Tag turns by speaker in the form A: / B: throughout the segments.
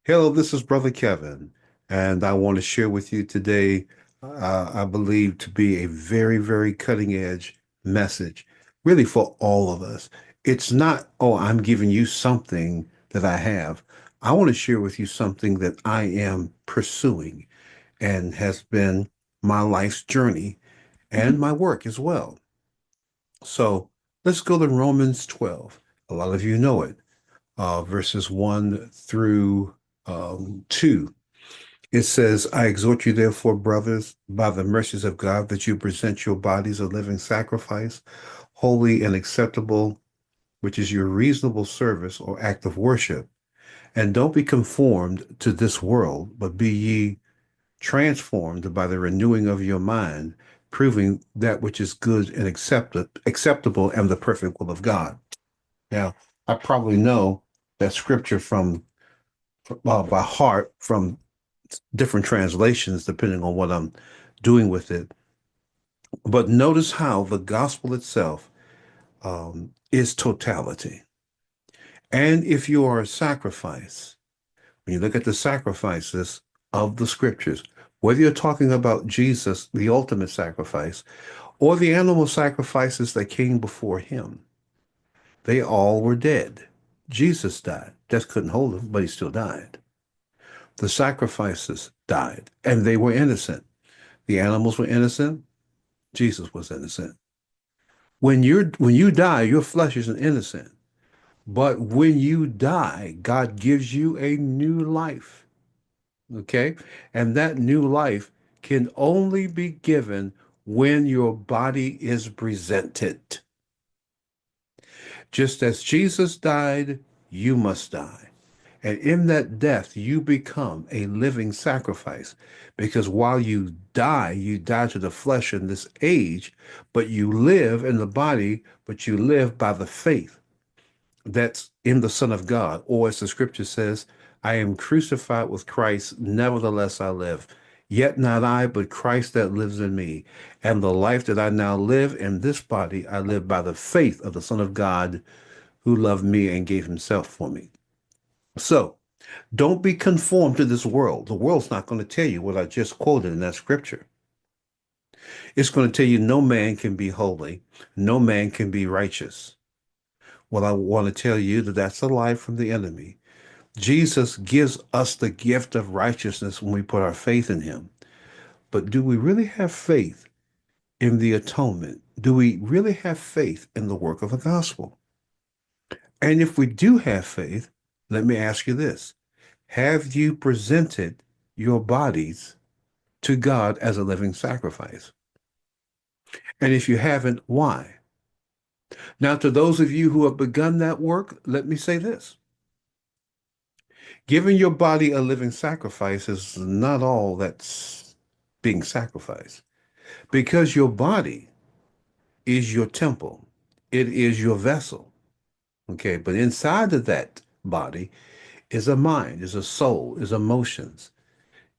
A: Hello, this is Brother Kevin, and I want to share with you today, I believe to be a very, very cutting edge message, really for all of us. It's not, oh, I'm giving you something that I have. I want to share with you something that I am pursuing and has been my life's journey and my work as well. So let's go to Romans 12. A lot of you know it, verses 1 through 2. It says, I exhort you, therefore, brothers, by the mercies of God, that you present your bodies a living sacrifice, holy and acceptable, which is your reasonable service or act of worship. And don't be conformed to this world, but be ye transformed by the renewing of your mind, proving that which is good and acceptable and the perfect will of God. Now, I probably know that scripture from by heart from different translations, depending on what I'm doing with it. But notice how the gospel itself is totality. And if you are a sacrifice, when you look at the sacrifices of the scriptures, whether you're talking about Jesus, the ultimate sacrifice, or the animal sacrifices that came before him, they all were dead. Jesus died. Death couldn't hold him, but he still died. The sacrifices died, and they were innocent. The animals were innocent. Jesus was innocent. When you die, your flesh isn't innocent. But when you die, God gives you a new life. Okay? And that new life can only be given when your body is presented. Just as Jesus died, you must die. And in that death, you become a living sacrifice. Because while you die to the flesh in this age, but you live in the body, but you live by the faith that's in the Son of God. Or as the scripture says, I am crucified with Christ, nevertheless I live. Yet not I, but Christ that lives in me. And the life that I now live in this body, I live by the faith of the Son of God who loved me and gave himself for me. So, don't be conformed to this world. The world's not going to tell you what I just quoted in that scripture. It's going to tell you no man can be holy, no man can be righteous. Well, I want to tell you that that's a lie from the enemy. Jesus gives us the gift of righteousness when we put our faith in him. But do we really have faith in the atonement? Do we really have faith in the work of the gospel? And if we do have faith, let me ask you this. Have you presented your bodies to God as a living sacrifice? And if you haven't, why? Now, to those of you who have begun that work, let me say this. Giving your body a living sacrifice is not all that's being sacrificed because your body is your temple. It is your vessel. Okay. But inside of that body is a mind, is a soul, is emotions,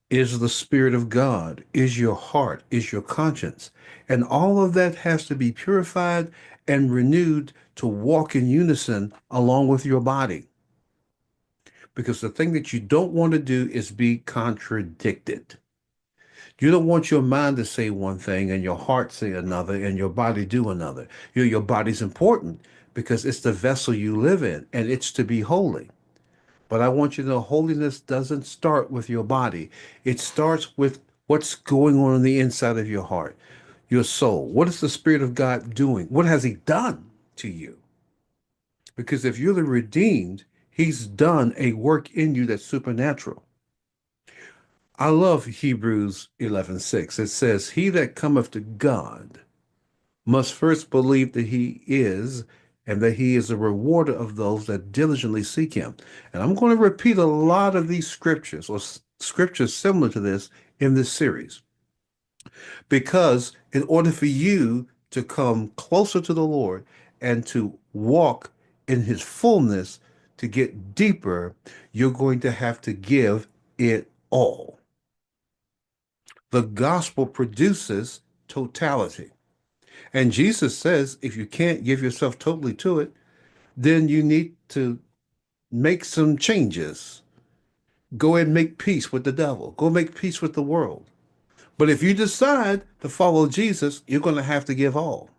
A: is the Spirit of God, is your heart, is your conscience. And all of that has to be purified and renewed to walk in unison along with your body. Because the thing that you don't want to do is be contradicted. You don't want your mind to say one thing and your heart say another and your body do another. Your body's important because it's the vessel you live in and it's to be holy. But I want you to know holiness doesn't start with your body. It starts with what's going on the inside of your heart, your soul. What is the Spirit of God doing? What has He done to you? Because if you're the redeemed, He's done a work in you that's supernatural. I love Hebrews 11:6. It says, He that cometh to God must first believe that he is, and that he is a rewarder of those that diligently seek him. And I'm going to repeat a lot of these scriptures or scriptures similar to this in this series, because in order for you to come closer to the Lord and to walk in his fullness, to get deeper, you're going to have to give it all. The gospel produces totality. And Jesus says, if you can't give yourself totally to it, then you need to make some changes. Go ahead and make peace with the devil. Go make peace with the world. But if you decide to follow Jesus, you're going to have to give all.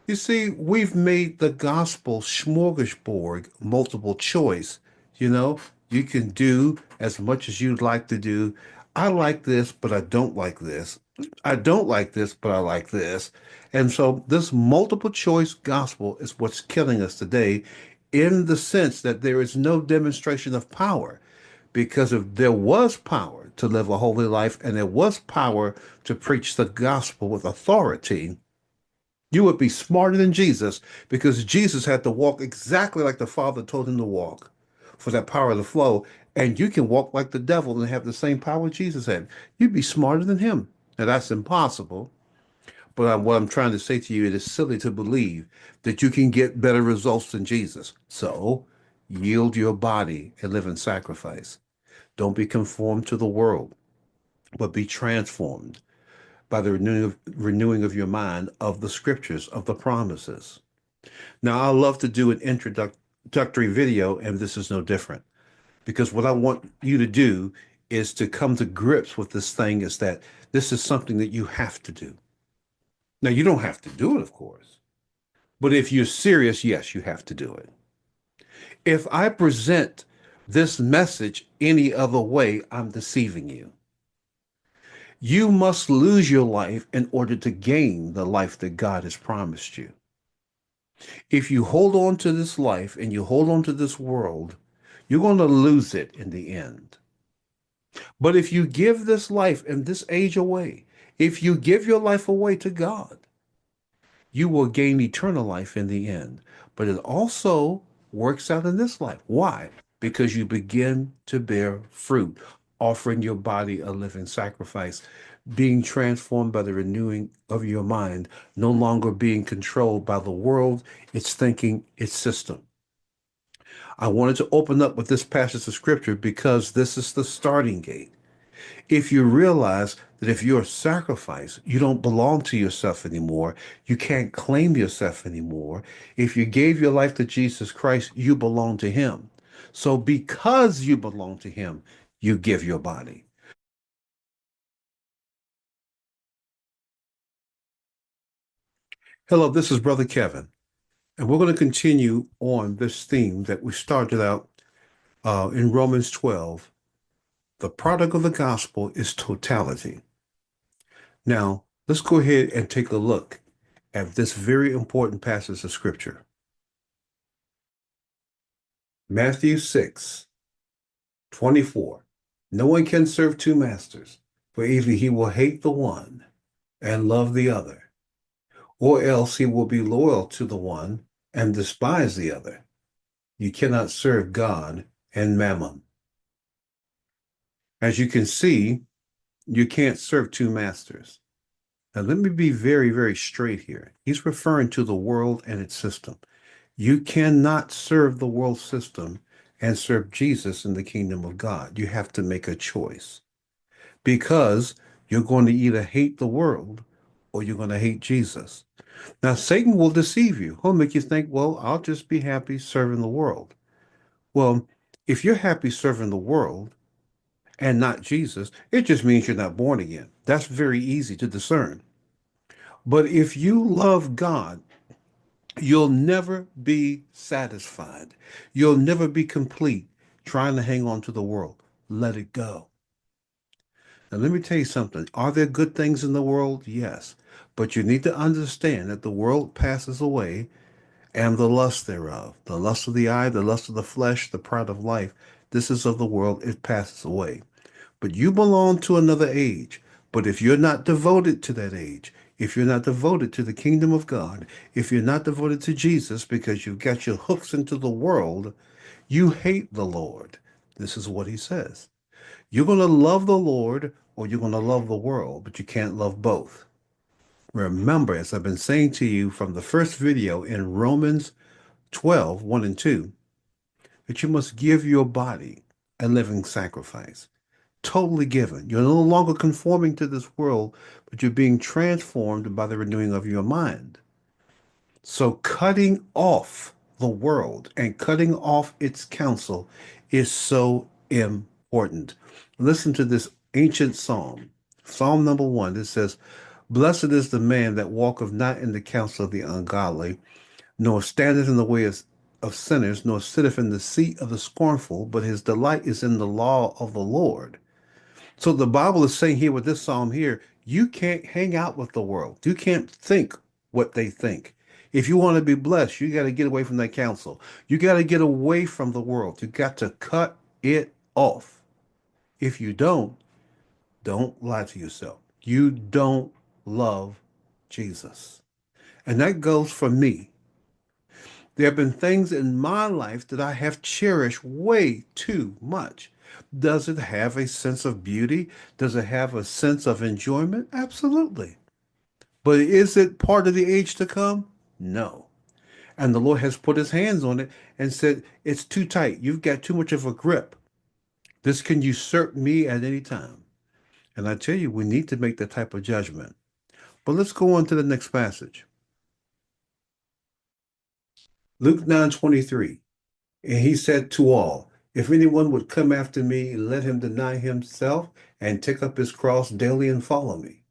A: You see, we've made the gospel smorgasbord multiple choice. You know, you can do as much as you'd like to do. I like this, but I don't like this. I don't like this, but I like this. And so this multiple choice gospel is what's killing us today in the sense that there is no demonstration of power. Because if there was power to live a holy life and there was power to preach the gospel with authority, you would be smarter than Jesus because Jesus had to walk exactly like the Father told him to walk for that power to flow. And you can walk like the devil and have the same power Jesus had. You'd be smarter than him. Now, that's impossible. But what I'm trying to say to you, it is silly to believe that you can get better results than Jesus. So yield your body a living sacrifice. Don't be conformed to the world, but be transformed by the renewing of your mind of the scriptures, of the promises. Now, I love to do an introductory video, and this is no different because what I want you to do is to come to grips with this thing is that this is something that you have to do. Now, you don't have to do it, of course, but if you're serious, yes, you have to do it. If I present this message any other way, I'm deceiving you. You must lose your life in order to gain the life that God has promised you. If you hold on to this life and you hold on to this world, you're going to lose it in the end. But if you give this life and this age away, if you give your life away to God, you will gain eternal life in the end. But it also works out in this life. Why? Because you begin to bear fruit, offering your body a living sacrifice, being transformed by the renewing of your mind, no longer being controlled by the world, its thinking, its system. I wanted to open up with this passage of scripture because this is the starting gate. If you realize that if you're a sacrifice, you don't belong to yourself anymore, you can't claim yourself anymore. If you gave your life to Jesus Christ, you belong to Him. So because you belong to Him, you give your body. Hello, this is Brother Kevin, and we're going to continue on this theme that we started out in Romans 12. The product of the gospel is totality. Now, let's go ahead and take a look at this very important passage of scripture. Matthew 6:24. No one can serve two masters, for either he will hate the one and love the other, or else he will be loyal to the one and despise the other. You cannot serve God and mammon. As you can see, you can't serve two masters. Now, let me be very, very straight here. He's referring to the world and its system. You cannot serve the world system and serve Jesus in the kingdom of God. You have to make a choice because you're going to either hate the world or you're going to hate Jesus. Now, Satan will deceive you. He'll make you think, well, I'll just be happy serving the world. Well, if you're happy serving the world and not Jesus, it just means you're not born again. That's very easy to discern. But if you love God, you'll never be satisfied. You'll never be complete trying to hang on to the world. Let it go. Now, let me tell you something. Are there good things in the world? Yes. But you need to understand that the world passes away and the lust thereof, the lust of the eye, the lust of the flesh, the pride of life. This is of the world. It passes away. But you belong to another age. But if you're not devoted to that age, if you're not devoted to the kingdom of God, if you're not devoted to Jesus because you've got your hooks into the world, you hate the Lord. This is what he says. You're going to love the Lord or you're going to love the world, but you can't love both. Remember, as I've been saying to you from the first video in Romans 12:1 and 2, that you must give your body a living sacrifice. Totally given. You're no longer conforming to this world, but you're being transformed by the renewing of your mind. So cutting off the world and cutting off its counsel is so important. Listen to this ancient psalm. Psalm number 1. It says, "Blessed is the man that walketh not in the counsel of the ungodly, nor standeth in the way of sinners, nor sitteth in the seat of the scornful, but his delight is in the law of the Lord." So the Bible is saying here with this psalm here, you can't hang out with the world. You can't think what they think. If you want to be blessed, you got to get away from that counsel. You got to get away from the world. You got to cut it off. If you don't lie to yourself. You don't love Jesus. And that goes for me. There have been things in my life that I have cherished way too much. Does it have a sense of beauty? Does it have a sense of enjoyment? Absolutely. But is it part of the age to come? No. And the Lord has put his hands on it and said, it's too tight. You've got too much of a grip. This can usurp me at any time. And I tell you, we need to make that type of judgment. But let's go on to the next passage. Luke 9:23. And he said to all, if anyone would come after me, let him deny himself and take up his cross daily and follow me.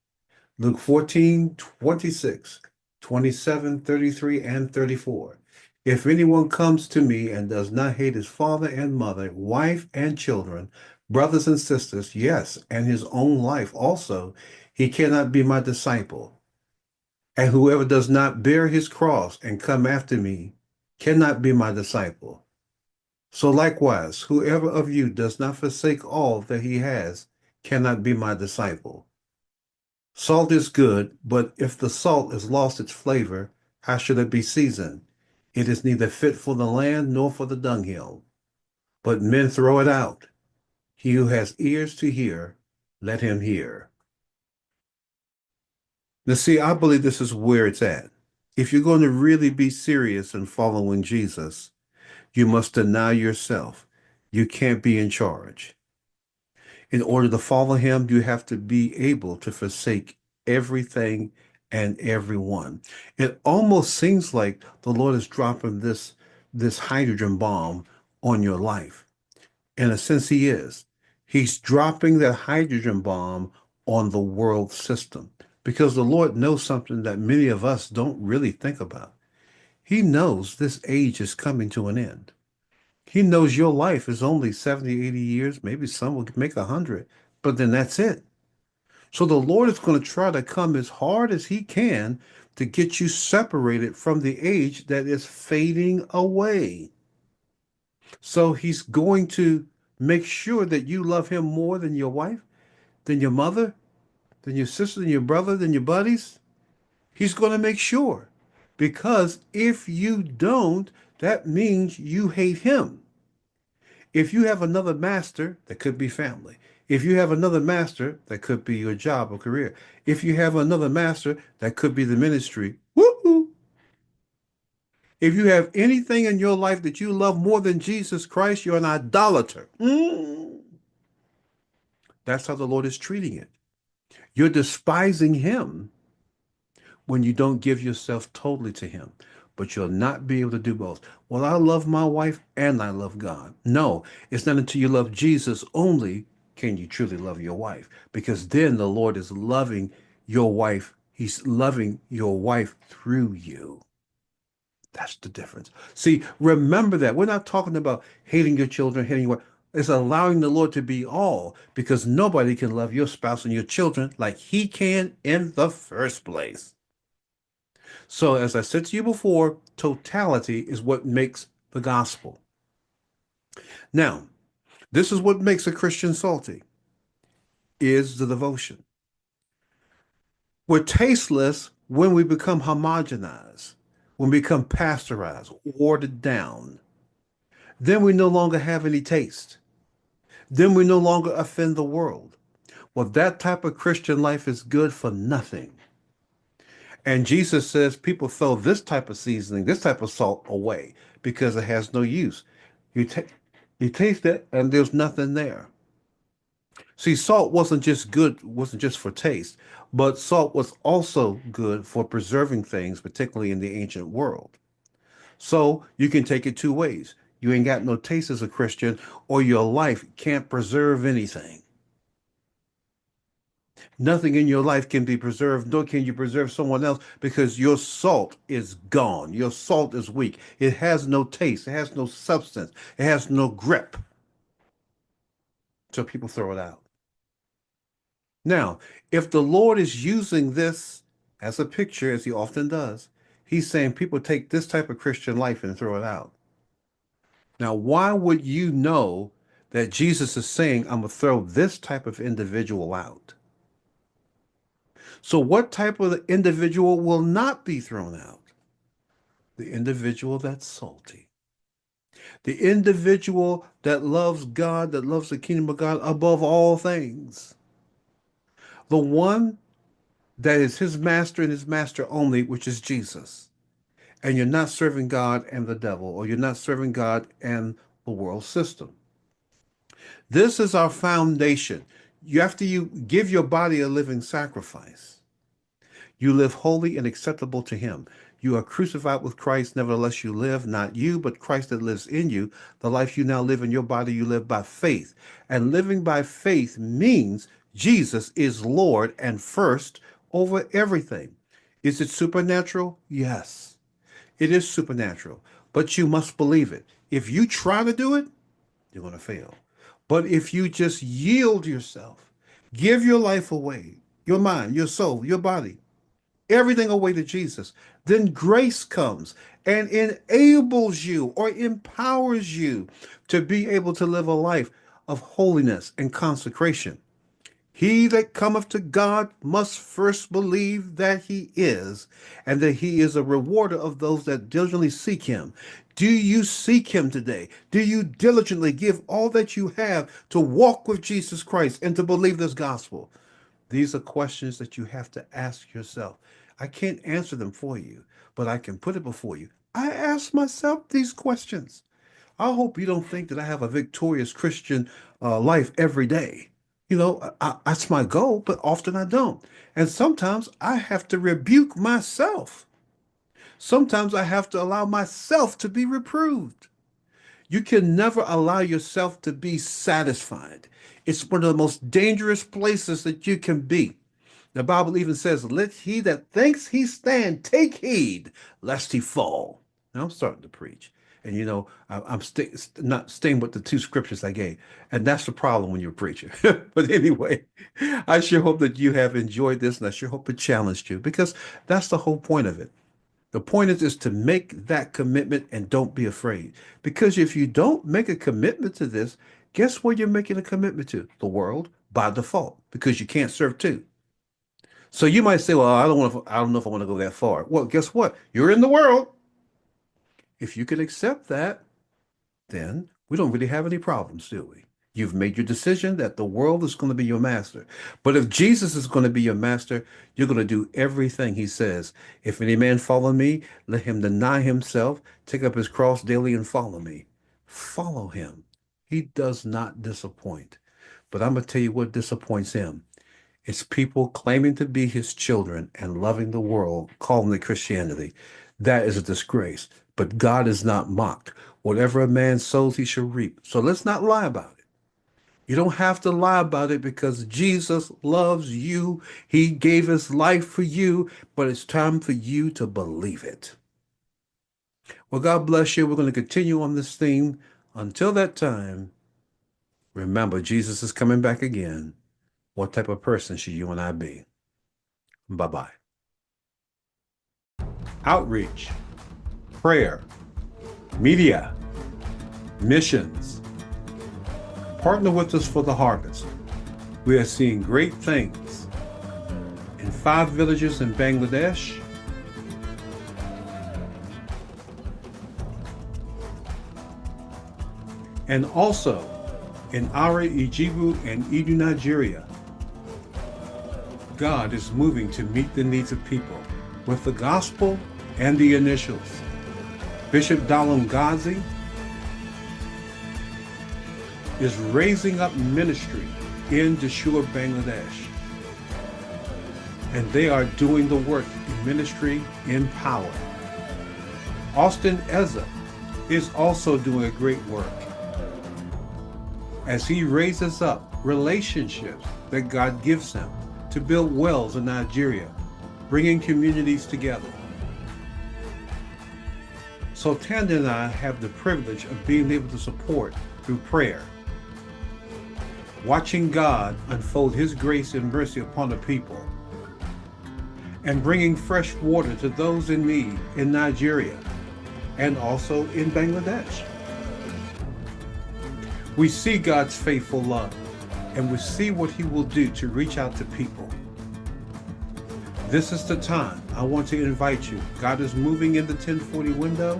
A: Luke 14:26, 27, 33, and 34. If anyone comes to me and does not hate his father and mother, wife and children, brothers and sisters, yes, and his own life also, he cannot be my disciple. And whoever does not bear his cross and come after me cannot be my disciple. So likewise, whoever of you does not forsake all that he has cannot be my disciple. Salt is good, but if the salt has lost its flavor, how should it be seasoned? It is neither fit for the land nor for the dunghill. But men throw it out. He who has ears to hear, let him hear. Now, see, I believe this is where it's at. If you're going to really be serious in following Jesus, you must deny yourself. You can't be in charge. In order to follow him, you have to be able to forsake everything and everyone. It almost seems like the Lord is dropping this hydrogen bomb on your life. In a sense, he is. He's dropping that hydrogen bomb on the world system because the Lord knows something that many of us don't really think about. He knows this age is coming to an end. He knows your life is only 70, 80 years. Maybe some will make 100, but then that's it. So the Lord is going to try to come as hard as he can to get you separated from the age that is fading away. So he's going to make sure that you love him more than your wife, than your mother, than your sister, than your brother, than your buddies. He's going to make sure. Because if you don't, that means you hate him. If you have another master, that could be family. If you have another master, that could be your job or career. If you have another master, that could be the ministry. Woo-hoo. If you have anything in your life that you love more than Jesus Christ, you're an idolater. That's how the Lord is treating it. You're despising him when you don't give yourself totally to him. But you'll not be able to do both. Well, I love my wife and I love God. No, it's not until you love Jesus only can you truly love your wife. Because then the Lord is loving your wife. He's loving your wife through you. That's the difference. See, remember that. We're not talking about hating your children, hating your wife. It's allowing the Lord to be all because nobody can love your spouse and your children like he can in the first place. So, as I said to you before, totality is what makes the gospel. Now, this is what makes a Christian salty, is the devotion. We're tasteless when we become homogenized, when we become pasteurized, watered down. Then we no longer have any taste. Then we no longer offend the world. Well, that type of Christian life is good for nothing. And Jesus says people throw this type of seasoning, this type of salt away because it has no use. You take you taste it and there's nothing there. See, salt wasn't just good, wasn't just for taste, but salt was also good for preserving things, particularly in the ancient world. So you can take it two ways. you ain't got no taste as a Christian, or your life can't preserve anything. Nothing in your life can be preserved, nor can you preserve someone else, because your salt is gone. Your salt is weak. It has no taste. It has no substance. It has no grip. So people throw it out. Now, if the Lord is using this as a picture, as he often does, he's saying people take this type of Christian life and throw it out. Now, why would you know that Jesus is saying, I'm going to throw this type of individual out? So, what type of individual will not be thrown out? The individual that's salty. The individual that loves God, that loves the kingdom of God above all things. The one that is his master and his master only, which is Jesus. And you're not serving God and the devil, or you're not serving God and the world system. This is our foundation. You give your body a living sacrifice. You live holy and acceptable to him. You are crucified with Christ, nevertheless you live, not you, but Christ that lives in you. The life you now live in your body, you live by faith. And living by faith means Jesus is Lord and first over everything. Is it supernatural? Yes, it is supernatural, but you must believe it. If you try to do it, you're going to fail. But if you just yield yourself, give your life away, your mind, your soul, your body, everything away to Jesus, then grace comes and enables you or empowers you to be able to live a life of holiness and consecration. He that cometh to God must first believe that he is, and that he is a rewarder of those that diligently seek him. Do you seek him today? Do you diligently give all that you have to walk with Jesus Christ and to believe this gospel? These are questions that you have to ask yourself. I can't answer them for you, but I can put it before you. I ask myself these questions. I hope you don't think that I have a victorious Christian life every day. That's my goal, but often I don't. And sometimes I have to rebuke myself. Sometimes I have to allow myself to be reproved. You can never allow yourself to be satisfied. It's one of the most dangerous places that you can be. The Bible even says, let he that thinks he stand take heed lest he fall. Now I'm starting to preach. And not staying with the two scriptures I gave. And that's the problem when you're a preacher. But anyway, I sure hope that you have enjoyed this, and I sure hope it challenged you, because that's the whole point of it. The point is to make that commitment and don't be afraid. Because if you don't make a commitment to this, guess what you're making a commitment to? The world by default, because you can't serve two. So you might say, well, I don't know if I want to go that far. Well, guess what? You're in the world. If you can accept that, then we don't really have any problems, do we? You've made your decision that the world is going to be your master. But if Jesus is going to be your master, you're going to do everything he says. If any man follow me, let him deny himself, take up his cross daily and follow me. Follow him. He does not disappoint. But I'm going to tell you what disappoints him. It's people claiming to be his children and loving the world, calling it Christianity. That is a disgrace. But God is not mocked. Whatever a man sows, he shall reap. So let's not lie about it. You don't have to lie about it, because Jesus loves you. He gave his life for you, but it's time for you to believe it. Well, God bless you. We're going to continue on this theme. Until that time, remember, Jesus is coming back again. What type of person should you and I be? Bye-bye. Outreach, prayer, media, missions. Partner with us for the harvest. We are seeing great things in 5 villages in Bangladesh, and also in Ara, Ijibu, and Edu, Nigeria. God is moving to meet the needs of people with the gospel and the initials. Bishop Dalam Ghazi is raising up ministry in Dashur, Bangladesh. And they are doing the work in ministry in power. Austin Eza is also doing a great work as he raises up relationships that God gives him to build wells in Nigeria, bringing communities together. So Tanda and I have the privilege of being able to support through prayer, watching God unfold his grace and mercy upon the people, and bringing fresh water to those in need in Nigeria and also in Bangladesh. We see God's faithful love, and we see what he will do to reach out to people. This is the time I want to invite you. God is moving in the 1040 window,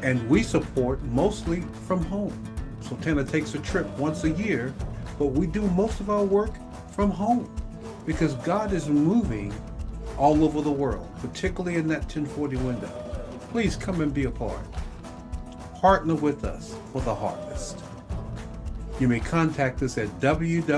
A: and we support mostly from home. So Tana takes a trip once a year, but we do most of our work from home because God is moving all over the world, particularly in that 1040 window. Please come and be a part. Partner with us for the harvest. You may contact us at www.gsmi.life.